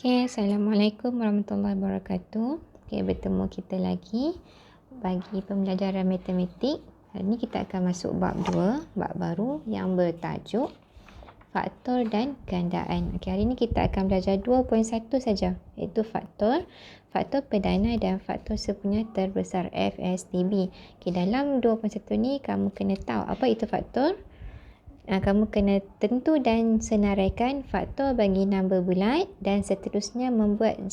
Okay, Assalamualaikum warahmatullahi wabarakatuh. Okay, bertemu kita lagi bagi pembelajaran matematik. Hari ini kita akan masuk bab 2, bab baru yang bertajuk faktor dan gandaan. Okay, hari ini kita akan belajar 2.1 saja, iaitu faktor perdana dan faktor sepunya terbesar FSTB. Okay, dalam 2.1 ni kamu kena tahu apa itu faktor. Kamu kena tentu dan senaraikan faktor bagi nombor bulat dan seterusnya membuat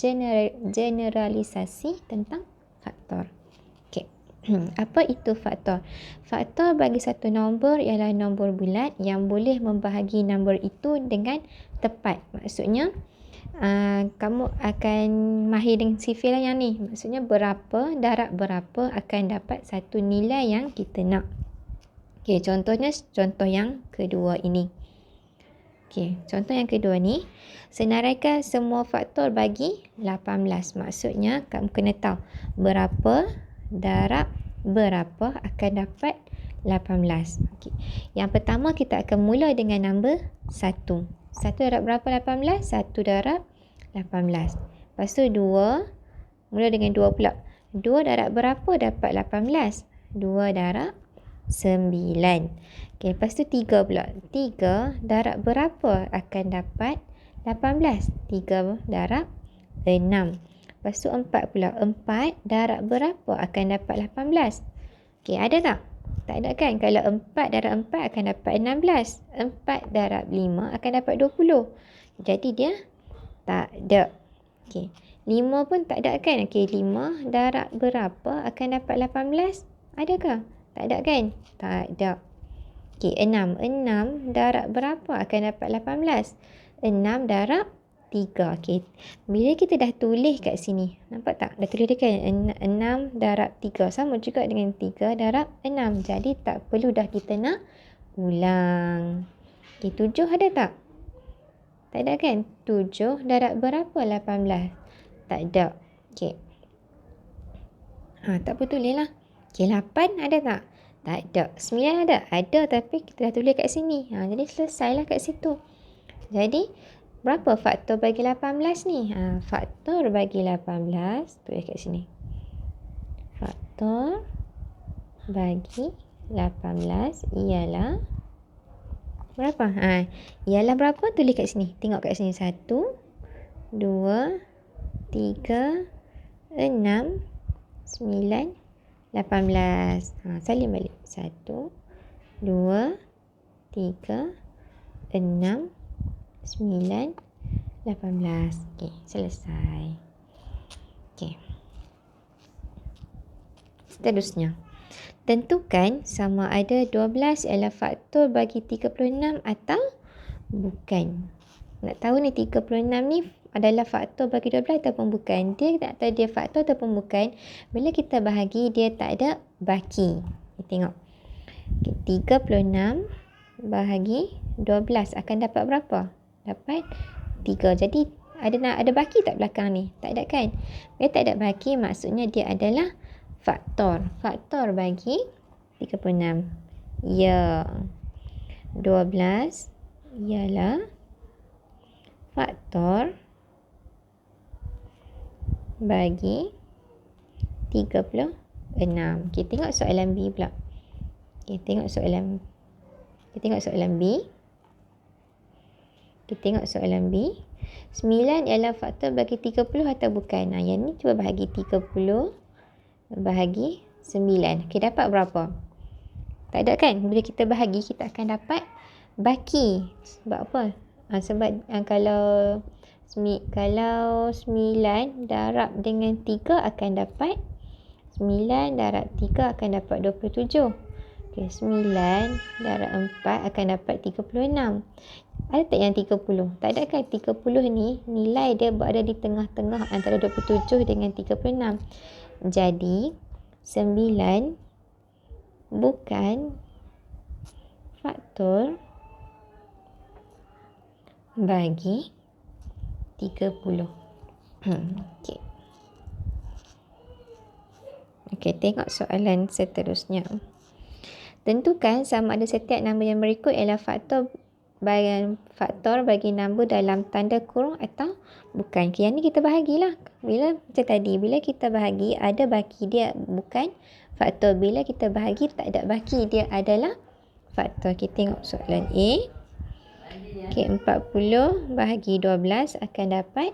generalisasi tentang faktor. Okey. Apa itu faktor? Faktor bagi satu nombor ialah nombor bulat yang boleh membahagi nombor itu dengan tepat. Maksudnya kamu akan mahir dengan sifil yang ni. Maksudnya berapa darab berapa akan dapat satu nilai yang kita nak. Okey, contoh yang kedua ini. Okey, contoh yang kedua ni, senaraikan semua faktor bagi 18. Maksudnya kamu kena tahu berapa darab berapa akan dapat 18. Okey. Yang pertama kita akan mula dengan nombor 1. 1 darab berapa 18? 1 darab 18. Lepas tu 2, mula dengan 2 pula. 2 darab berapa dapat 18? 2 darab 9. Okey, lepas tu 3 pula. 3 darab berapa akan dapat 18? 3 darab 6. Lepas tu 4 pula. 4 darab berapa akan dapat 18? Okey, ada tak? Tak ada kan? Kalau 4 darab 4 akan dapat 16. 4 darab 5 akan dapat 20. Jadi dia tak ada. Okey, 5 pun tak ada kan? Okey, 5 darab berapa akan dapat 18? Adakah? Tak ada kan? Tak ada. Okey, 6. 6 darab berapa akan dapat 18? 6 darab 3. Okey. Bila kita dah tulis kat sini, nampak tak? Dah tulis dia kan? 6 darab 3. Sama juga dengan 3 darab 6. Jadi tak perlu dah kita nak ulang. Okey, 7 ada tak? Tak ada kan? 7 darab berapa 18? Tak ada. Okey. Tak apa tulis lah. Okey, 8 ada tak? Tak ada. 9 ada? Ada, tapi kita dah tulis kat sini. Jadi selesailah kat situ. Jadi, berapa faktor bagi 18 ni? Faktor bagi 18, tulis kat sini. Faktor bagi 18 ialah berapa? Ialah berapa? Tulis kat sini. Tengok kat sini. 1, 2, 3, 6, 9, 18. Salin balik. 1, 2, 3, 6, 9, 18. Okey, selesai. Okey. Seterusnya, tentukan sama ada 12 ialah faktor bagi 36 atau bukan. Nak tahu ni 36 ni adalah faktor bagi 12 ataupun bukan. Dia tak tahu dia faktor ataupun bukan. Bila kita bahagi, dia tak ada baki. Kita tengok. Okay, 36 bahagi 12 akan dapat berapa? Dapat 3. Jadi ada baki tak belakang ni? Tak ada kan? Bila tak ada baki, maksudnya dia adalah faktor. Faktor bagi 36. Ya. 12 ialah faktor bagi 36. Kita tengok soalan B pula. Kita tengok soalan B. Kita tengok soalan B. 9 ialah faktor bagi 30 atau bukan? Yang ni cuba bahagi 30 bahagi 9. Okey, dapat berapa? Tak ada kan? Bila kita bahagi, kita akan dapat baki. Sebab apa? Sebab kalau 9 darab dengan 3 akan dapat 9 darab 3 akan dapat 27. Okey, 9 darab 4 akan dapat 36. Ada tak yang 30? Tak ada kan? 30 ni nilai dia berada di tengah-tengah antara 27 dengan 36. Jadi 9 bukan faktor bagi 30. Okey. Okey, tengok soalan seterusnya. Tentukan sama ada setiap nombor yang berikut ialah faktor faktor bagi nombor dalam tanda kurung atau bukan. Yang ni kita bahagilah. Bila macam tadi, bila kita bahagi ada baki dia bukan faktor. Bila kita bahagi tak ada baki dia adalah faktor. Kita tengok soalan A. Okey, 40 bahagi 12 akan dapat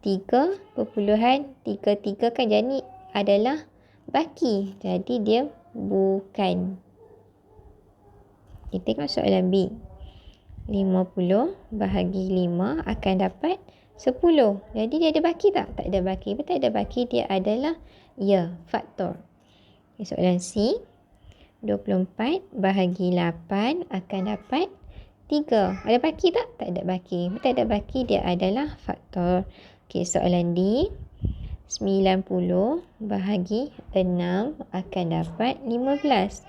3.33 kan, jadi adalah baki. Jadi dia bukan. Kita tengok soalan B. 50 bahagi 5 akan dapat 10. Jadi dia ada baki tak? Tak ada baki. Betul tak ada baki, dia adalah faktor. Okay, soalan C. 24 bahagi 8 akan dapat 3. Ada baki tak? Tak ada baki. Betul tak ada baki, dia adalah faktor. Okay, soalan D. 90 bahagi 6 akan dapat 15.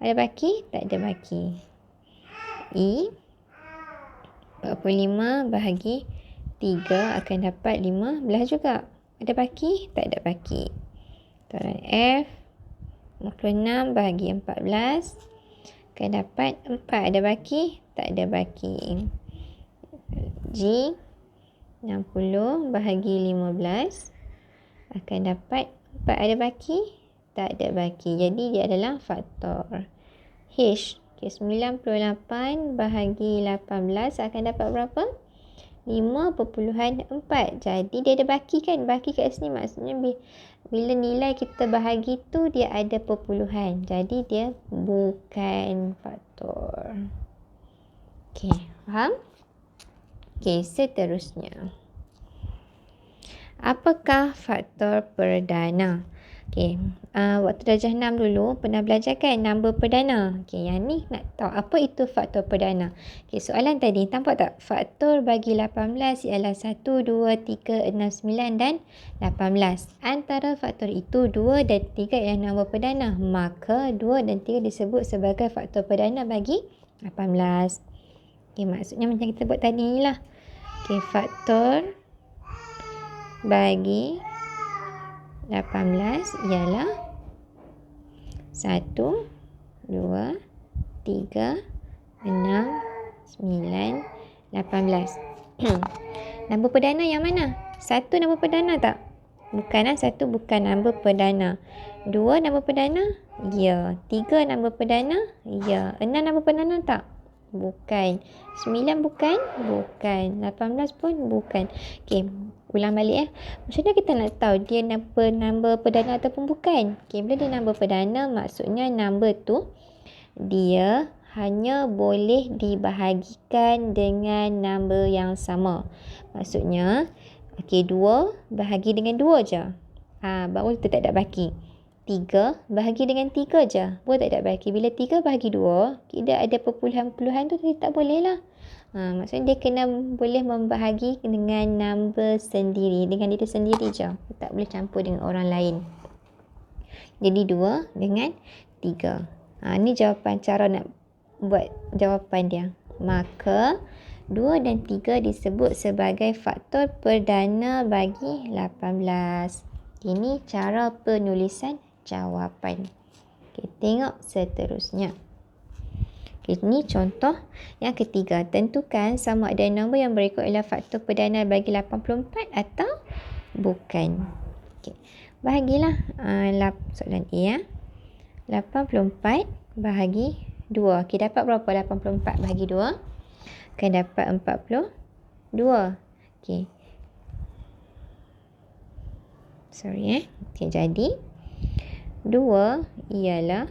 Ada baki? Tak ada baki. E. 45 bahagi 3 akan dapat 15 juga. Ada baki? Tak ada baki. Soalan F. 56 bahagi 14 akan dapat 4. Ada baki? Tak ada baki. G. 60 bahagi 15 akan dapat 4. Ada baki? Tak ada baki. Jadi dia adalah faktor. H. Okay, 98 bahagi 18 akan dapat berapa? 5.4. Jadi dia ada baki kan? Baki kat sini maksudnya bila nilai kita bahagi tu dia ada perpuluhan. Jadi dia bukan faktor. Okay, faham? Okay, seterusnya. Apakah faktor perdana? Okay, waktu darjah 6 dulu pernah belajar kan nombor perdana. Okay, yang ni nak tahu apa itu faktor perdana. Okay, soalan tadi nampak tak? Faktor bagi 18 ialah 1, 2, 3, 6, 9 dan 18. Antara faktor itu 2 dan 3 ialah nombor perdana. Maka 2 dan 3 disebut sebagai faktor perdana bagi 18. Okay, maksudnya macam kita buat tadi ni lah. Okay, faktor bagi 18 ialah 1, 2, 3, 6, 9, 18. Nombor perdana yang mana? 1 nombor perdana tak? Bukan. 1 bukan nombor perdana. 2 nombor perdana? Ya. 3 nombor perdana? Ya. 6 nombor perdana tak? Bukan. 9 bukan? Bukan. 18 pun bukan. Okey, ulang balik Macam mana kita nak tahu dia nombor perdana ataupun bukan? Okey, bila dia nombor perdana maksudnya nombor tu dia hanya boleh dibahagikan dengan nombor yang sama. Maksudnya okey, 2 bahagi dengan 2 je. Baru kita tak ada baki. 3 bahagi dengan 3 je. Boleh tak ada baki. Bila 3 bahagi 2, tidak ada perpuluhan-perpuluhan tu tak boleh lah. Maksudnya dia kena boleh membahagi dengan nombor sendiri. Dengan diri sendiri je. Tak boleh campur dengan orang lain. Jadi 2 dengan 3. Ni jawapan, cara nak buat jawapan dia. Maka 2 dan 3 disebut sebagai faktor perdana bagi 18. Ini cara penulisan jawapan. Okay, tengok seterusnya. Okay, ini contoh yang ketiga. Tentukan sama ada nombor yang berikut adalah faktor perdana bagi 84 atau bukan. Okay, bahagilah soalan A. 84 bahagi 2. Okay, dapat berapa 84 bahagi 2? Akan dapat 42. Okay. Sorry Okay, jadi 2 ialah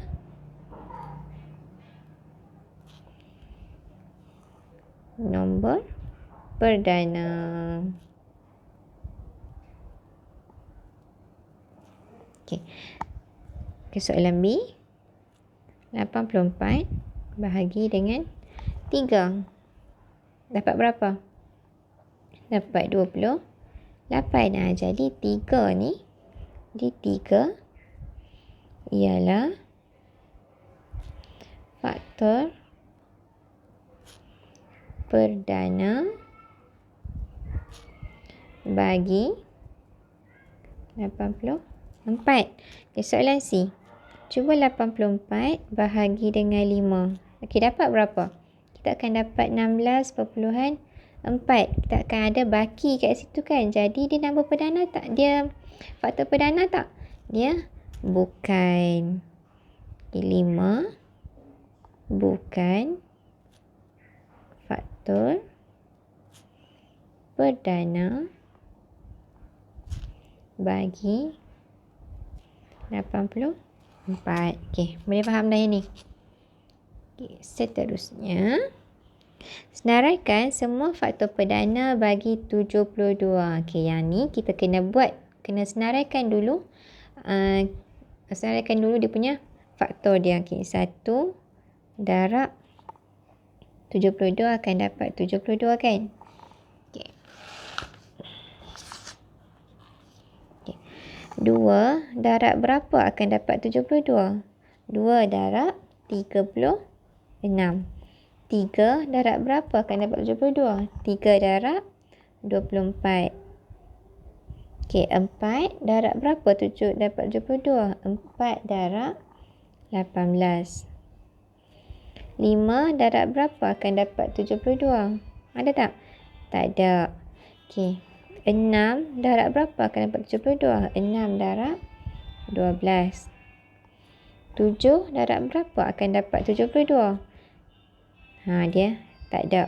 nombor perdana. Okay, soalan B. 84 bahagi dengan 3. Dapat berapa? Dapat 28. Jadi 3 ni, di 3 ialah faktor perdana bagi 84. Okay, soalan C. Cuba 84 bahagi dengan 5. Okey, dapat berapa? kita akan dapat 16.4. Kita akan ada baki kat situ kan. Jadi dia nombor perdana tak? Dia faktor perdana tak? Dia bukan. Okay, 5 bukan faktor perdana bagi 84. Okey, boleh faham dah yang ni? Okay, seterusnya, senaraikan semua faktor perdana bagi 72. Okey, yang ni kita kena senaraikan dulu. Senaraikan dulu dia punya faktor dia. Okey, 1 darab 72 akan dapat 72 kan? Okey. 2 darab berapa akan dapat 72? 2 darab 36. 3 darab berapa akan dapat 72? 3 darab 24. Okey, 4 darab berapa dapat 72? 4 darab 18. 5 darab berapa akan dapat 72? Ada tak? Tak ada. Okey. 6 darab berapa akan dapat 72? 6 darab 12. 7 darab berapa akan dapat 72? Dia tak ada.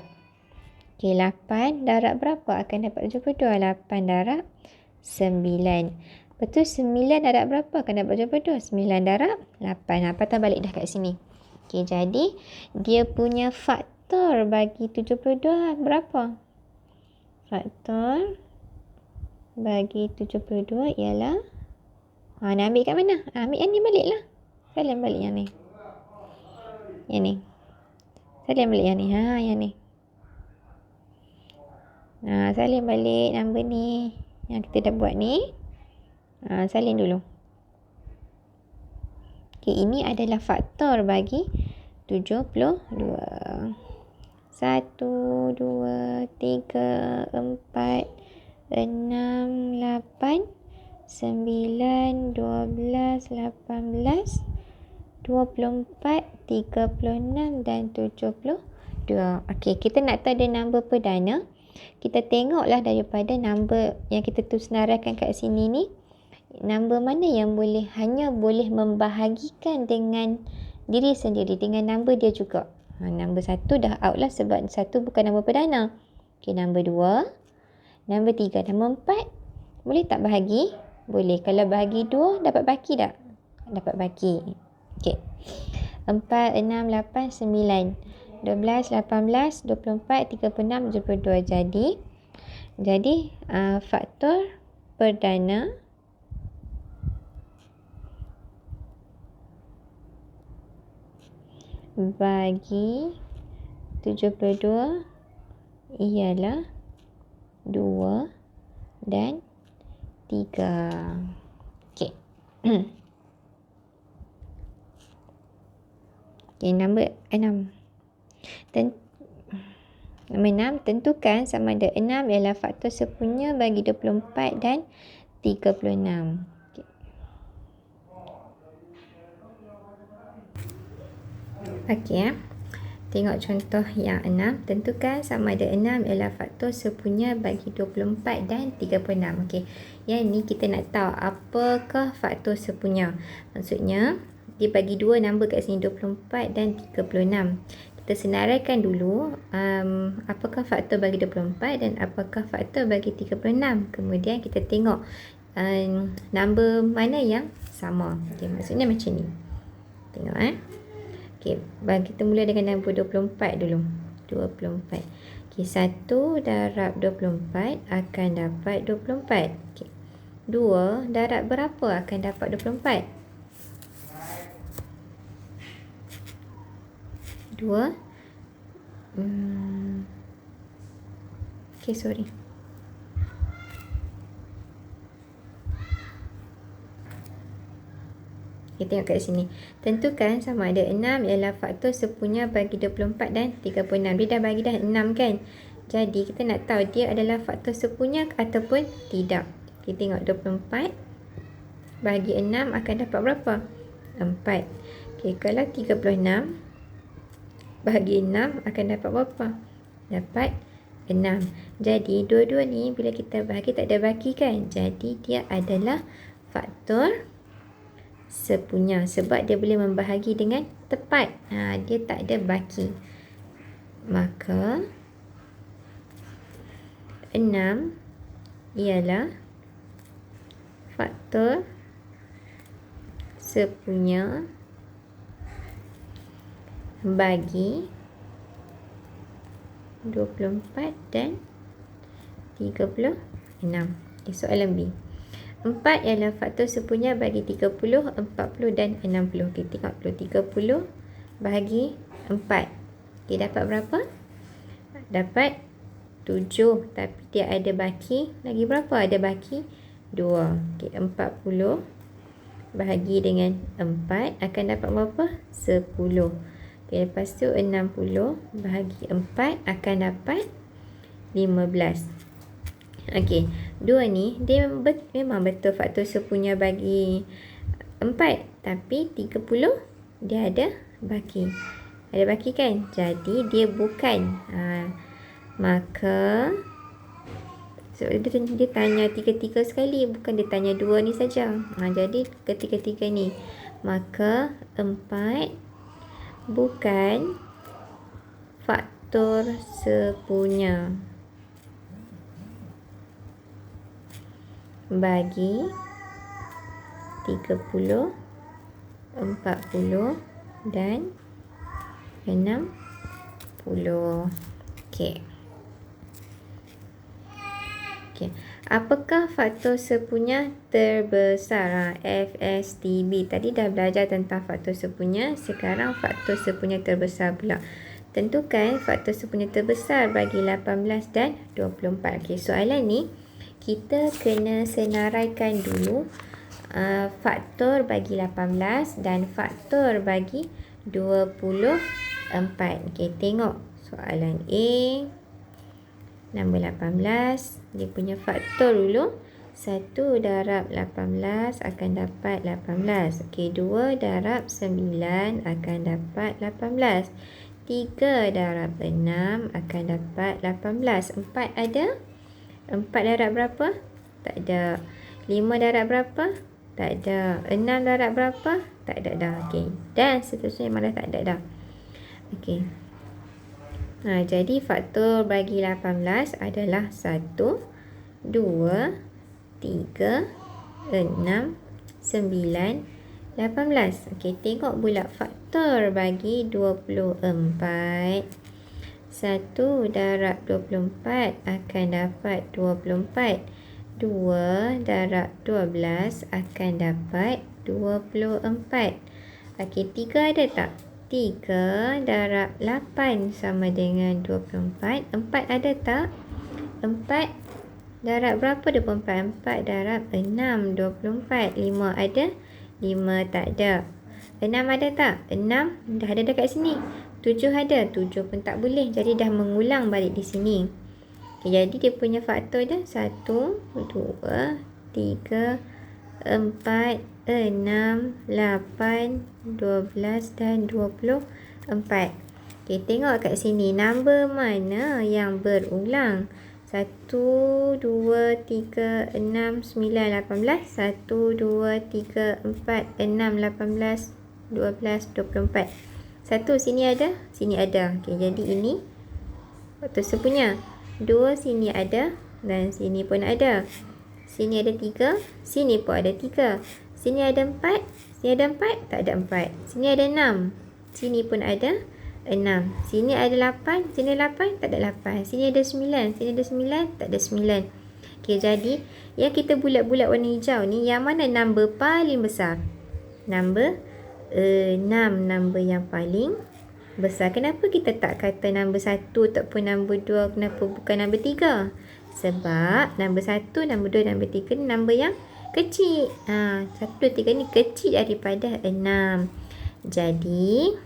Okey, 8 darab berapa akan dapat 72? 8 darab 9. Betul 9 darab berapa akan dapat 72? 9 darab 8. Patah balik dah kat sini. Okey, jadi dia punya faktor bagi 72 berapa? Faktor bagi 72 ialah nak ambil kat mana? Ambil yang ni balik lah. Salin balik yang ni. Yang ni. Salin balik yang ni. Yang ni. Salin balik nombor ni. Yang kita dah buat ni. Salin dulu. Okey, ini adalah faktor bagi 72. 1, 2, 3, 4, 6, 8, 9, 12, 18, 24, 36 dan 72. Okey, kita nak tahu dia nombor perdana. Kita tengoklah daripada nombor yang kita tu senaraikan kat sini ni. Nombor mana yang hanya boleh membahagikan dengan diri sendiri, dengan nombor dia juga. Nombor 1 dah out lah sebab 1 bukan nombor perdana. Okey, nombor 2, nombor 3, nombor 4 boleh tak bahagi? Boleh. Kalau bahagi 2 dapat baki tak? Dapat baki. Okey. 4, 6, 8, 9, 12, 18, 24, 36, 72. Jadi faktor perdana bagi 72 ialah 2 dan 3. Okey. Okey, nombor 6. Nombor 6, tentukan sama ada 6 ialah faktor sepunya bagi 24 dan 36. Okey. Tengok contoh yang 6. Tentukan sama ada 6 ialah faktor sepunya bagi 24 dan 36. Okey. Yang ni kita nak tahu apakah faktor sepunya. Maksudnya, dia bagi 2 nombor kat sini, 24 dan 36. Kita senaraikan dulu apakah faktor bagi 24 dan apakah faktor bagi 36. Kemudian kita tengok nombor mana yang sama. Okey, maksudnya macam ni. Tengok Okey, kita mula dengan nombor 24 dulu. 24. Okey, 1 darab 24 akan dapat 24. Okey. 2 darab berapa akan dapat 24? 2. Okey, sorry. Kita tengok kat sini. Tentukan sama ada 6 ialah faktor sepunya bagi 24 dan 36. Dia dah bagi dah 6 kan. Jadi kita nak tahu dia adalah faktor sepunya ataupun tidak. Kita tengok 24 bagi 6 akan dapat berapa? 4. Okey, kalau 36 bahagi 6 akan dapat berapa? Dapat 6. Jadi dua-dua ni bila kita bahagi tak ada baki kan? Jadi dia adalah faktor sepunya sebab dia boleh membahagi dengan tepat. Dia tak ada baki. Maka 6 ialah faktor sepunya bagi 24 dan 36. Okay, soalan B. 4 ialah faktor sepunya bagi 30, 40 dan 60. Okay, tengok dulu. 30 bahagi 4. Okay, dapat berapa? Dapat 7. Tapi dia ada baki. Lagi berapa? Ada baki 2. Okay, 40 bahagi dengan 4 akan dapat berapa? 10. Okay, lepas tu 60 bahagi 4 akan dapat 15. Okey, 2 ni dia memang betul faktor sepunya bagi 4, tapi 30 dia ada baki. Ada baki kan? Jadi dia bukan. Maka dia tanya 3 sekali, bukan dia tanya 2 ni saja. Jadi ketiga-tiga ni. Maka 4 bukan faktor sepunya bagi 30, 40 dan 60. Okey. Apakah faktor sepunya terbesar? FSTB. Tadi dah belajar tentang faktor sepunya, sekarang faktor sepunya terbesar pula. Tentukan faktor sepunya terbesar bagi 18 dan 24. Okey, soalan ni kita kena senaraikan dulu faktor bagi 18 dan faktor bagi 24. Okey, tengok soalan A. Nombor 18, dia punya faktor dulu. 1 darab 18 akan dapat 18. Okey, 2 darab 9 akan dapat 18. 3 darab 6 akan dapat 18. 4 ada? 4 darab berapa? Tak ada. 5 darab berapa? Tak ada. 6 darab berapa? Tak ada dah. Okey. Dan seterusnya memang dah tak ada dah. Okey. Jadi faktor bagi 18 adalah 1, 2, 3, 6, 9, 18. Okey, tengok pula faktor bagi 24. 1 darab 24 akan dapat 24. 2 darab 12 akan dapat 24. Okey, 3 ada tak? 3 darab 8 sama dengan 24. 4 ada tak? 4 darab berapa 24? 4 darab 6, 24. 5 ada? 5 tak ada. 6 ada tak? 6 dah ada dekat sini. 7 ada? 7 pun tak boleh. Jadi dah mengulang balik di sini. Okay, jadi dia punya faktor dah 1, 2, 3, 4, 6, 8, 12 dan 24. Okey, tengok kat sini. Nombor mana yang berulang? 1, 2, 3, 6, 9, 18. 1, 2, 3, 4, 6, 18, 12, 24. 1 sini ada? Sini ada. Okey, jadi ini faktor sepunya. 2 sini ada dan sini pun ada. Sini ada 3, sini pun ada 3. Sini ada 4, sini ada 4, tak ada 4. Sini ada 6, sini pun ada 6. Sini ada 8, sini 8, tak ada 8. Sini ada 9, sini ada 9, tak ada 9. Okey, jadi yang kita bulat-bulat warna hijau ni, yang mana nombor paling besar? Nombor 6, nombor yang paling besar. Kenapa kita tak kata nombor 1 ataupun nombor 2? Kenapa bukan nombor 3? Sebab nombor 1, nombor 2, nombor 3 ni nombor yang kecil. 1, 2, 3 ni kecil daripada 6. Jadi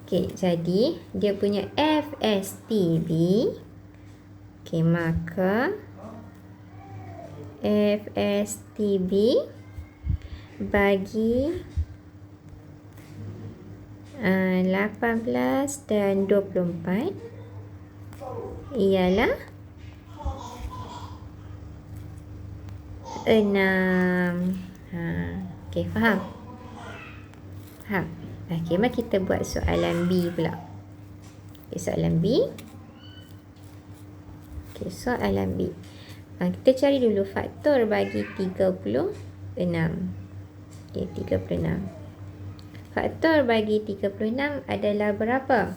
jadi dia punya FSTB. Okey, maka FSTB bagi 18 dan 24 ialah 6. Okey, faham? Faham? Okey, mari kita buat soalan B pula. Okay, soalan B. Okey, soalan B. Kita cari dulu faktor bagi 36. Okey, 36. Faktor bagi 36 adalah berapa?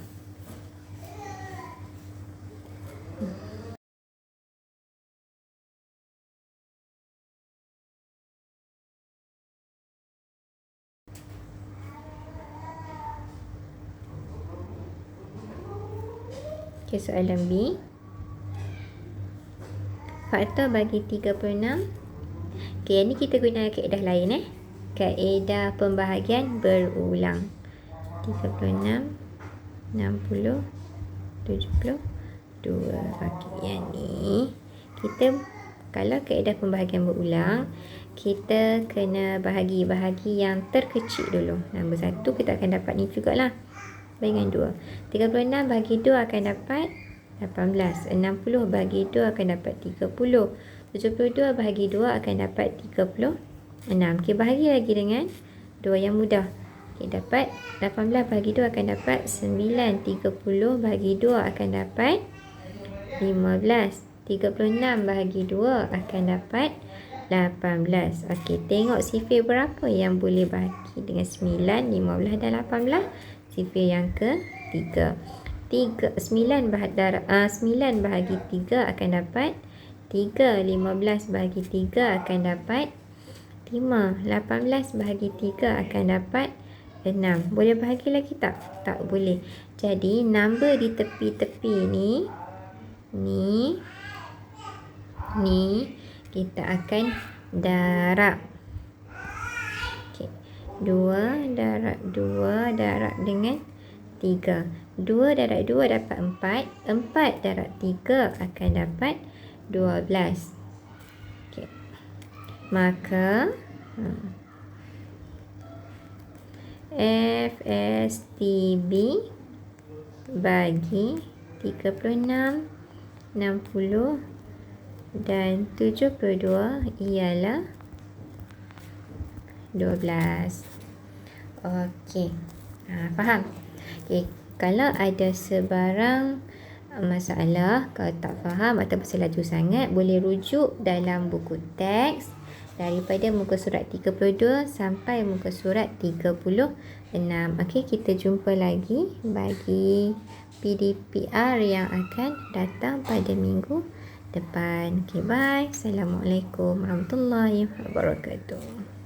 Okey, soalan B. Faktor bagi 36. Okey, yang ni kita guna kaedah lain kaedah pembahagian berulang. 36, 60, 72. Okey, yang ni kita kalau kaedah pembahagian berulang, kita kena bahagi yang terkecil dulu. Nombor 1 kita akan dapat ni jugalah. Dengan 2. 36 bagi 2 akan dapat 18. 60 bagi 2 akan dapat 30. 72 bagi 2 akan dapat 36. Okey, bahagi lagi dengan 2 yang mudah. Okey, dapat 18 bagi 2 akan dapat 9. 30 bagi 2 akan dapat 15. 36 bagi 2 akan dapat 18. Okey, tengok sifir berapa yang boleh bahagi dengan 9, 15 dan 18. Sifir yang ketiga. 9 bahagi 3 akan dapat 3. 15 bahagi 3 akan dapat 5. 18 bahagi 3 akan dapat 6. Boleh bahagi lagi tak? Tak boleh. Jadi number di tepi-tepi ni kita akan darab. Okey. 2 darab dengan 3. 2 darab 2 dapat 4. 4 darab 3 akan dapat 12. Okey. Maka FSTB bagi 36, 60 dan 72 ialah 12. Okey. Faham? Okey, kalau ada sebarang masalah, kalau tak faham atau laju sangat, boleh rujuk dalam buku teks daripada muka surat 32 sampai muka surat 36. Okey, kita jumpa lagi bagi PDPR yang akan datang pada minggu depan. Okey, bye. Assalamualaikum warahmatullahi wabarakatuh.